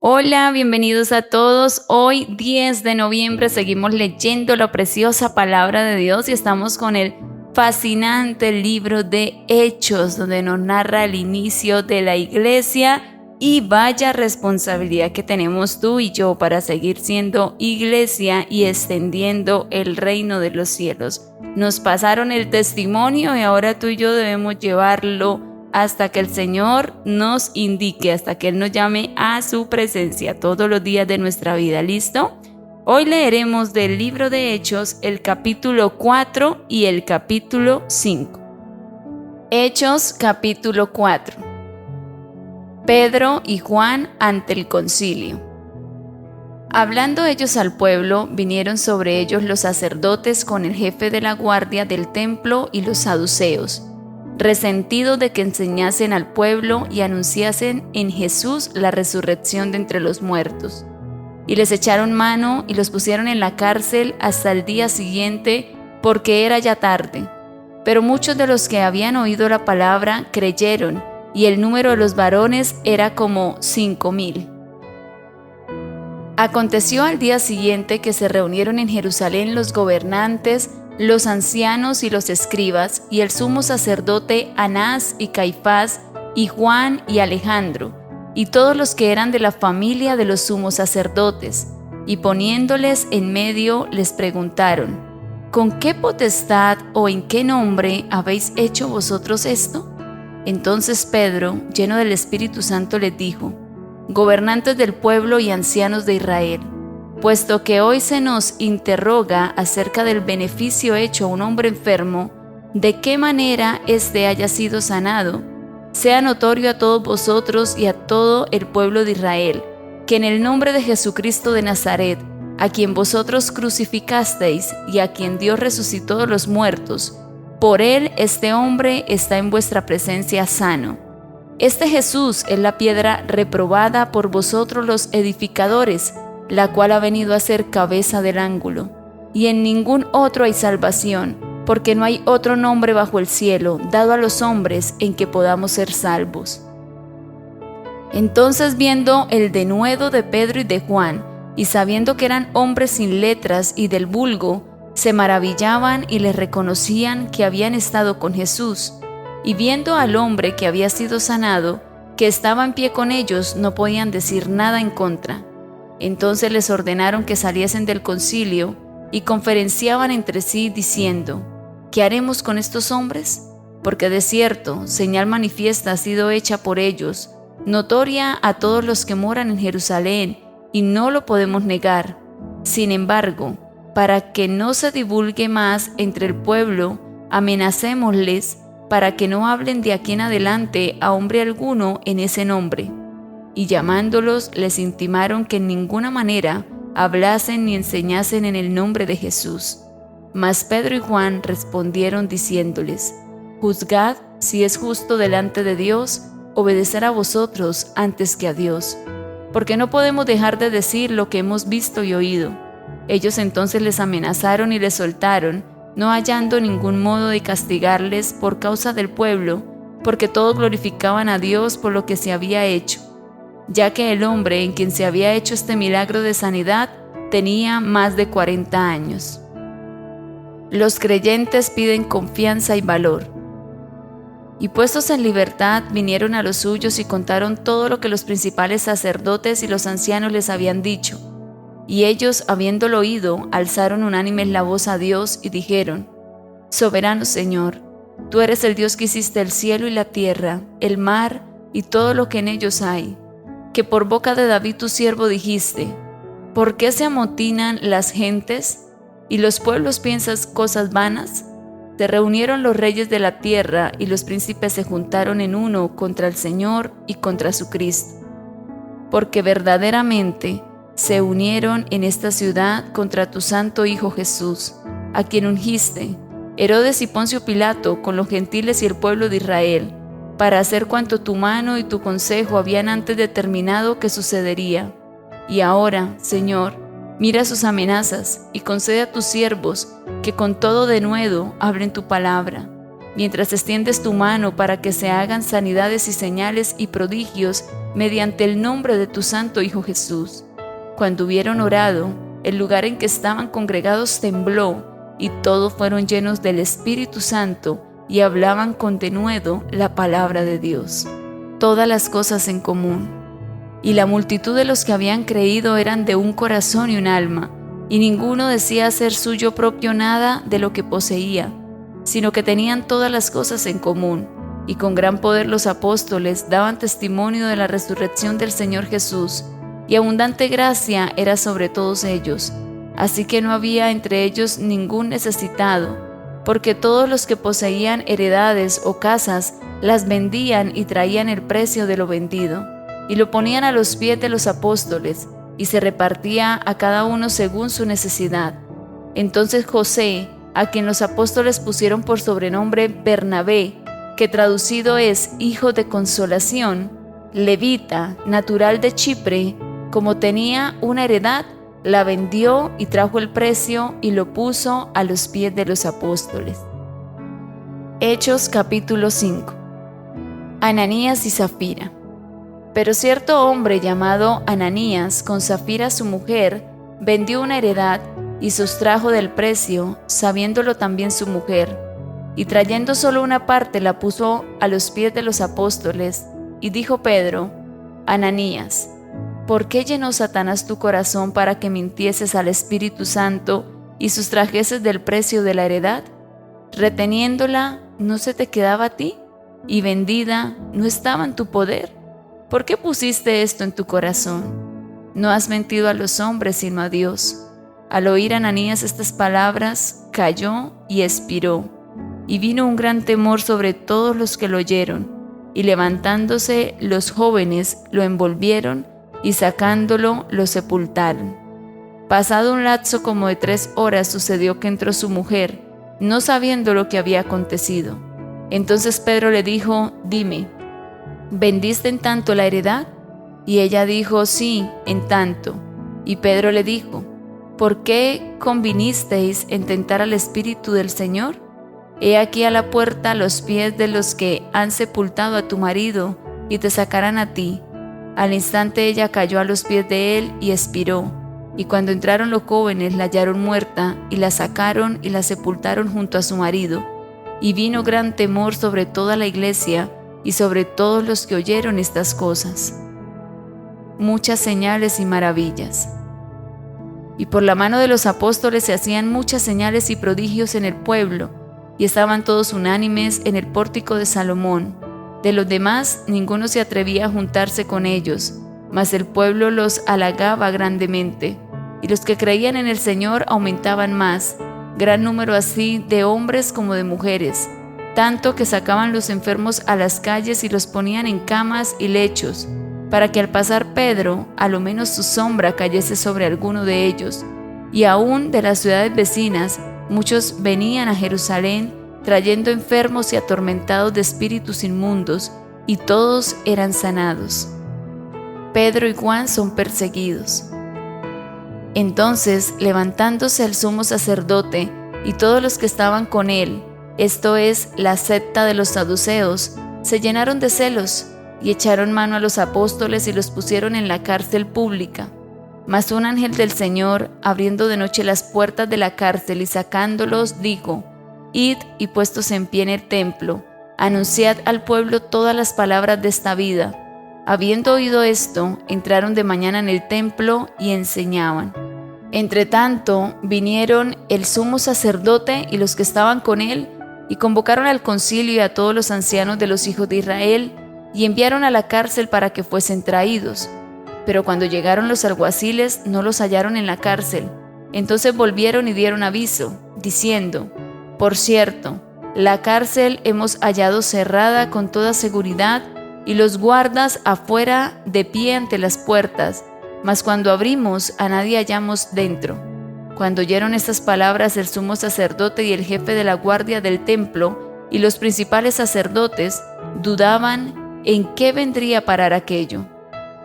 Hola, bienvenidos a todos. Hoy 10 de noviembre seguimos leyendo la preciosa palabra de Dios y estamos con el fascinante libro de Hechos, donde nos narra el inicio de la iglesia y vaya responsabilidad que tenemos tú y yo para seguir siendo iglesia y extendiendo el reino de los cielos. Nos pasaron el testimonio y ahora tú y yo debemos llevarlo hasta que el Señor nos indique, hasta que Él nos llame a su presencia todos los días de nuestra vida. ¿Listo? Hoy leeremos del libro de Hechos el capítulo 4 y el capítulo 5. Hechos capítulo 4. Pedro y Juan ante el concilio. Hablando ellos al pueblo, vinieron sobre ellos los sacerdotes con el jefe de la guardia del templo y los saduceos, resentidos de que enseñasen al pueblo y anunciasen en Jesús la resurrección de entre los muertos. Y les echaron mano y los pusieron en la cárcel hasta el día siguiente, porque era ya tarde. Pero muchos de los que habían oído la palabra creyeron, y el número de los varones era como 5,000. Aconteció al día siguiente que se reunieron en Jerusalén los gobernantes, los ancianos y los escribas, y el sumo sacerdote Anás y Caifás, y Juan y Alejandro, y todos los que eran de la familia de los sumos sacerdotes, y poniéndoles en medio les preguntaron: ¿con qué potestad o en qué nombre habéis hecho vosotros esto? Entonces Pedro, lleno del Espíritu Santo, les dijo: gobernantes del pueblo y ancianos de Israel, puesto que hoy se nos interroga acerca del beneficio hecho a un hombre enfermo, de qué manera éste haya sido sanado, sea notorio a todos vosotros y a todo el pueblo de Israel, que en el nombre de Jesucristo de Nazaret, a quien vosotros crucificasteis y a quien Dios resucitó de los muertos, por él este hombre está en vuestra presencia sano. Este Jesús es la piedra reprobada por vosotros los edificadores, la cual ha venido a ser cabeza del ángulo. Y en ningún otro hay salvación, porque no hay otro nombre bajo el cielo dado a los hombres en que podamos ser salvos. Entonces, viendo el denuedo de Pedro y de Juan, y sabiendo que eran hombres sin letras y del vulgo, se maravillaban y les reconocían que habían estado con Jesús. Y viendo al hombre que había sido sanado, que estaba en pie con ellos, no podían decir nada en contra. Entonces les ordenaron que saliesen del concilio y conferenciaban entre sí diciendo: ¿qué haremos con estos hombres? Porque de cierto, señal manifiesta ha sido hecha por ellos, notoria a todos los que moran en Jerusalén, y no lo podemos negar. Sin embargo, para que no se divulgue más entre el pueblo, amenacémosles para que no hablen de aquí en adelante a hombre alguno en ese nombre. Y llamándolos, les intimaron que en ninguna manera hablasen ni enseñasen en el nombre de Jesús. Mas Pedro y Juan respondieron diciéndoles: juzgad si es justo delante de Dios obedecer a vosotros antes que a Dios, porque no podemos dejar de decir lo que hemos visto y oído. Ellos entonces les amenazaron y les soltaron, no hallando ningún modo de castigarles por causa del pueblo, porque todos glorificaban a Dios por lo que se había hecho, ya que el hombre en quien se había hecho este milagro de sanidad tenía más de 40 años. Los creyentes piden confianza y valor. Y puestos en libertad, vinieron a los suyos y contaron todo lo que los principales sacerdotes y los ancianos les habían dicho. Y ellos, habiéndolo oído, alzaron unánimes la voz a Dios y dijeron: Soberano Señor, tú eres el Dios que hiciste el cielo y la tierra, el mar y todo lo que en ellos hay, que por boca de David tu siervo dijiste: ¿por qué se amotinan las gentes y los pueblos piensan cosas vanas? Se reunieron los reyes de la tierra y los príncipes se juntaron en uno contra el Señor y contra su Cristo, porque verdaderamente se unieron en esta ciudad contra tu santo Hijo Jesús, a quien ungiste, Herodes y Poncio Pilato, con los gentiles y el pueblo de Israel, para hacer cuanto tu mano y tu consejo habían antes determinado que sucedería. Y ahora, Señor, mira sus amenazas y concede a tus siervos que con todo denuedo hablen tu palabra, mientras extiendes tu mano para que se hagan sanidades y señales y prodigios mediante el nombre de tu santo Hijo Jesús. Cuando hubieron orado, el lugar en que estaban congregados tembló, y todos fueron llenos del Espíritu Santo y hablaban con denuedo la palabra de Dios. Todas las cosas en común. Y la multitud de los que habían creído eran de un corazón y un alma, y ninguno decía hacer suyo propio nada de lo que poseía, sino que tenían todas las cosas en común. Y con gran poder los apóstoles daban testimonio de la resurrección del Señor Jesús, y abundante gracia era sobre todos ellos. Así que no había entre ellos ningún necesitado, porque todos los que poseían heredades o casas las vendían y traían el precio de lo vendido, y lo ponían a los pies de los apóstoles, y se repartía a cada uno según su necesidad. Entonces José, a quien los apóstoles pusieron por sobrenombre Bernabé, que traducido es Hijo de Consolación, levita, natural de Chipre, como tenía una heredad, la vendió y trajo el precio y lo puso a los pies de los apóstoles. Hechos capítulo 5. Ananías y Zafira. Pero cierto hombre llamado Ananías, con Zafira su mujer, vendió una heredad y sustrajo del precio, sabiéndolo también su mujer, y trayendo solo una parte la puso a los pies de los apóstoles, y dijo Pedro: Ananías, ¿por qué llenó Satanás tu corazón para que mintieses al Espíritu Santo y sustrajeses del precio de la heredad? Reteniéndola, ¿no se te quedaba a ti? Y vendida, ¿no estaba en tu poder? ¿Por qué pusiste esto en tu corazón? No has mentido a los hombres, sino a Dios. Al oír Ananías estas palabras, cayó y expiró. Y vino un gran temor sobre todos los que lo oyeron. Y levantándose los jóvenes, lo envolvieron y sacándolo, lo sepultaron. Pasado un lapso como de 3 horas, sucedió que entró su mujer, no sabiendo lo que había acontecido. Entonces Pedro le dijo: Dime, ¿vendiste en tanto la heredad? Y ella dijo: Sí, en tanto. Y Pedro le dijo: ¿Por qué convinisteis en tentar al Espíritu del Señor? He aquí a la puerta los pies de los que han sepultado a tu marido, y te sacarán a ti. Al instante ella cayó a los pies de él y expiró. Y cuando entraron los jóvenes la hallaron muerta, y la sacaron y la sepultaron junto a su marido. Y vino gran temor sobre toda la iglesia y sobre todos los que oyeron estas cosas. Muchas señales y maravillas. Y por la mano de los apóstoles se hacían muchas señales y prodigios en el pueblo, y estaban todos unánimes en el pórtico de Salomón. De los demás, ninguno se atrevía a juntarse con ellos, mas el pueblo los halagaba grandemente, y los que creían en el Señor aumentaban más, gran número así de hombres como de mujeres, tanto que sacaban los enfermos a las calles y los ponían en camas y lechos, para que al pasar Pedro, a lo menos su sombra cayese sobre alguno de ellos. Y aún de las ciudades vecinas, muchos venían a Jerusalén, trayendo enfermos y atormentados de espíritus inmundos, y todos eran sanados. Pedro y Juan son perseguidos. Entonces, levantándose el sumo sacerdote y todos los que estaban con él, esto es, la secta de los saduceos, se llenaron de celos, y echaron mano a los apóstoles y los pusieron en la cárcel pública. Mas un ángel del Señor, abriendo de noche las puertas de la cárcel y sacándolos, dijo: Id y puestos en pie en el templo, anunciad al pueblo todas las palabras de esta vida. Habiendo oído esto, entraron de mañana en el templo y enseñaban. Entretanto, vinieron el sumo sacerdote y los que estaban con él, y convocaron al concilio y a todos los ancianos de los hijos de Israel, y enviaron a la cárcel para que fuesen traídos. Pero cuando llegaron los alguaciles, no los hallaron en la cárcel. Entonces volvieron y dieron aviso, diciendo: Por cierto, la cárcel hemos hallado cerrada con toda seguridad, y los guardas afuera de pie ante las puertas, mas cuando abrimos a nadie hallamos dentro. Cuando oyeron estas palabras, el sumo sacerdote y el jefe de la guardia del templo y los principales sacerdotes dudaban en qué vendría a parar aquello.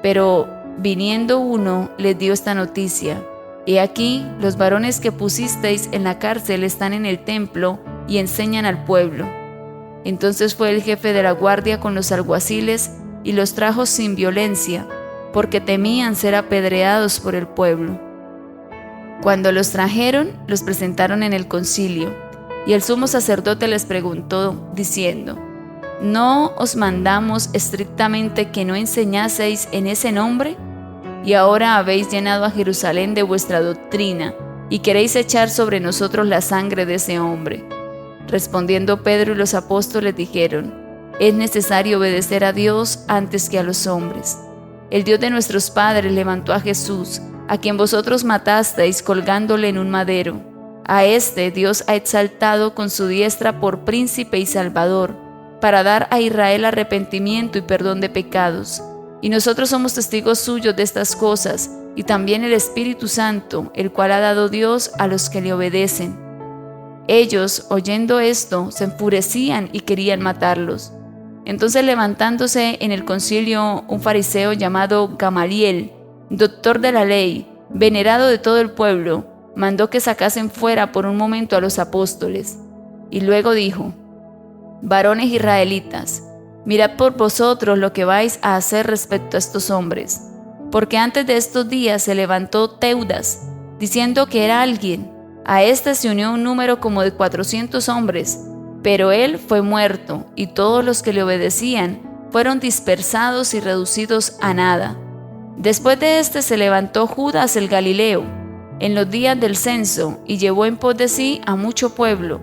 Pero viniendo uno, les dio esta noticia: He aquí, los varones que pusisteis en la cárcel están en el templo y enseñan al pueblo. Entonces fue el jefe de la guardia con los alguaciles y los trajo sin violencia, porque temían ser apedreados por el pueblo. Cuando los trajeron, los presentaron en el concilio, y el sumo sacerdote les preguntó, diciendo: ¿No os mandamos estrictamente que no enseñaseis en ese nombre? Y ahora habéis llenado a Jerusalén de vuestra doctrina, y queréis echar sobre nosotros la sangre de ese hombre. Respondiendo Pedro y los apóstoles dijeron: es necesario obedecer a Dios antes que a los hombres. El Dios de nuestros padres levantó a Jesús, a quien vosotros matasteis colgándole en un madero. A este Dios ha exaltado con su diestra por príncipe y salvador, para dar a Israel arrepentimiento y perdón de pecados. Y nosotros somos testigos suyos de estas cosas, y también el Espíritu Santo, el cual ha dado Dios a los que le obedecen. Ellos, oyendo esto, se enfurecían y querían matarlos. Entonces, levantándose en el concilio un fariseo llamado Gamaliel, doctor de la ley, venerado de todo el pueblo, mandó que sacasen fuera por un momento a los apóstoles. Y luego dijo: varones israelitas, mirad por vosotros lo que vais a hacer respecto a estos hombres, porque antes de estos días se levantó Teudas, diciendo que era alguien. A este se unió un número como de 400 hombres, pero él fue muerto, y todos los que le obedecían fueron dispersados y reducidos a nada. Después de este se levantó Judas el Galileo, en los días del censo, y llevó en pos de sí a mucho pueblo.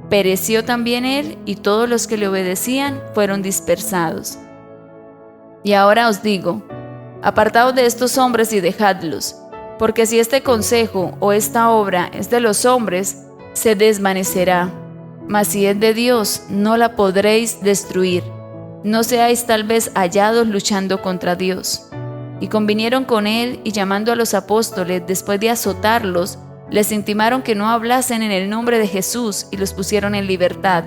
Pereció también él, y todos los que le obedecían fueron dispersados. Y ahora os digo: apartaos de estos hombres y dejadlos, porque si este consejo o esta obra es de los hombres, se desvanecerá. Mas si es de Dios, no la podréis destruir. No seáis tal vez hallados luchando contra Dios. Y convinieron con él, y llamando a los apóstoles, después de azotarlos, les intimaron que no hablasen en el nombre de Jesús, y los pusieron en libertad.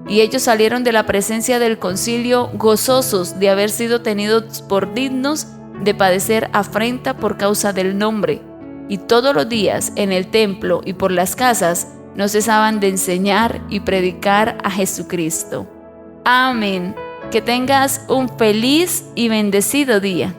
Y ellos salieron de la presencia del concilio gozosos de haber sido tenidos por dignos de padecer afrenta por causa del nombre. Y todos los días en el templo y por las casas no cesaban de enseñar y predicar a Jesucristo. Amén. Que tengas un feliz y bendecido día.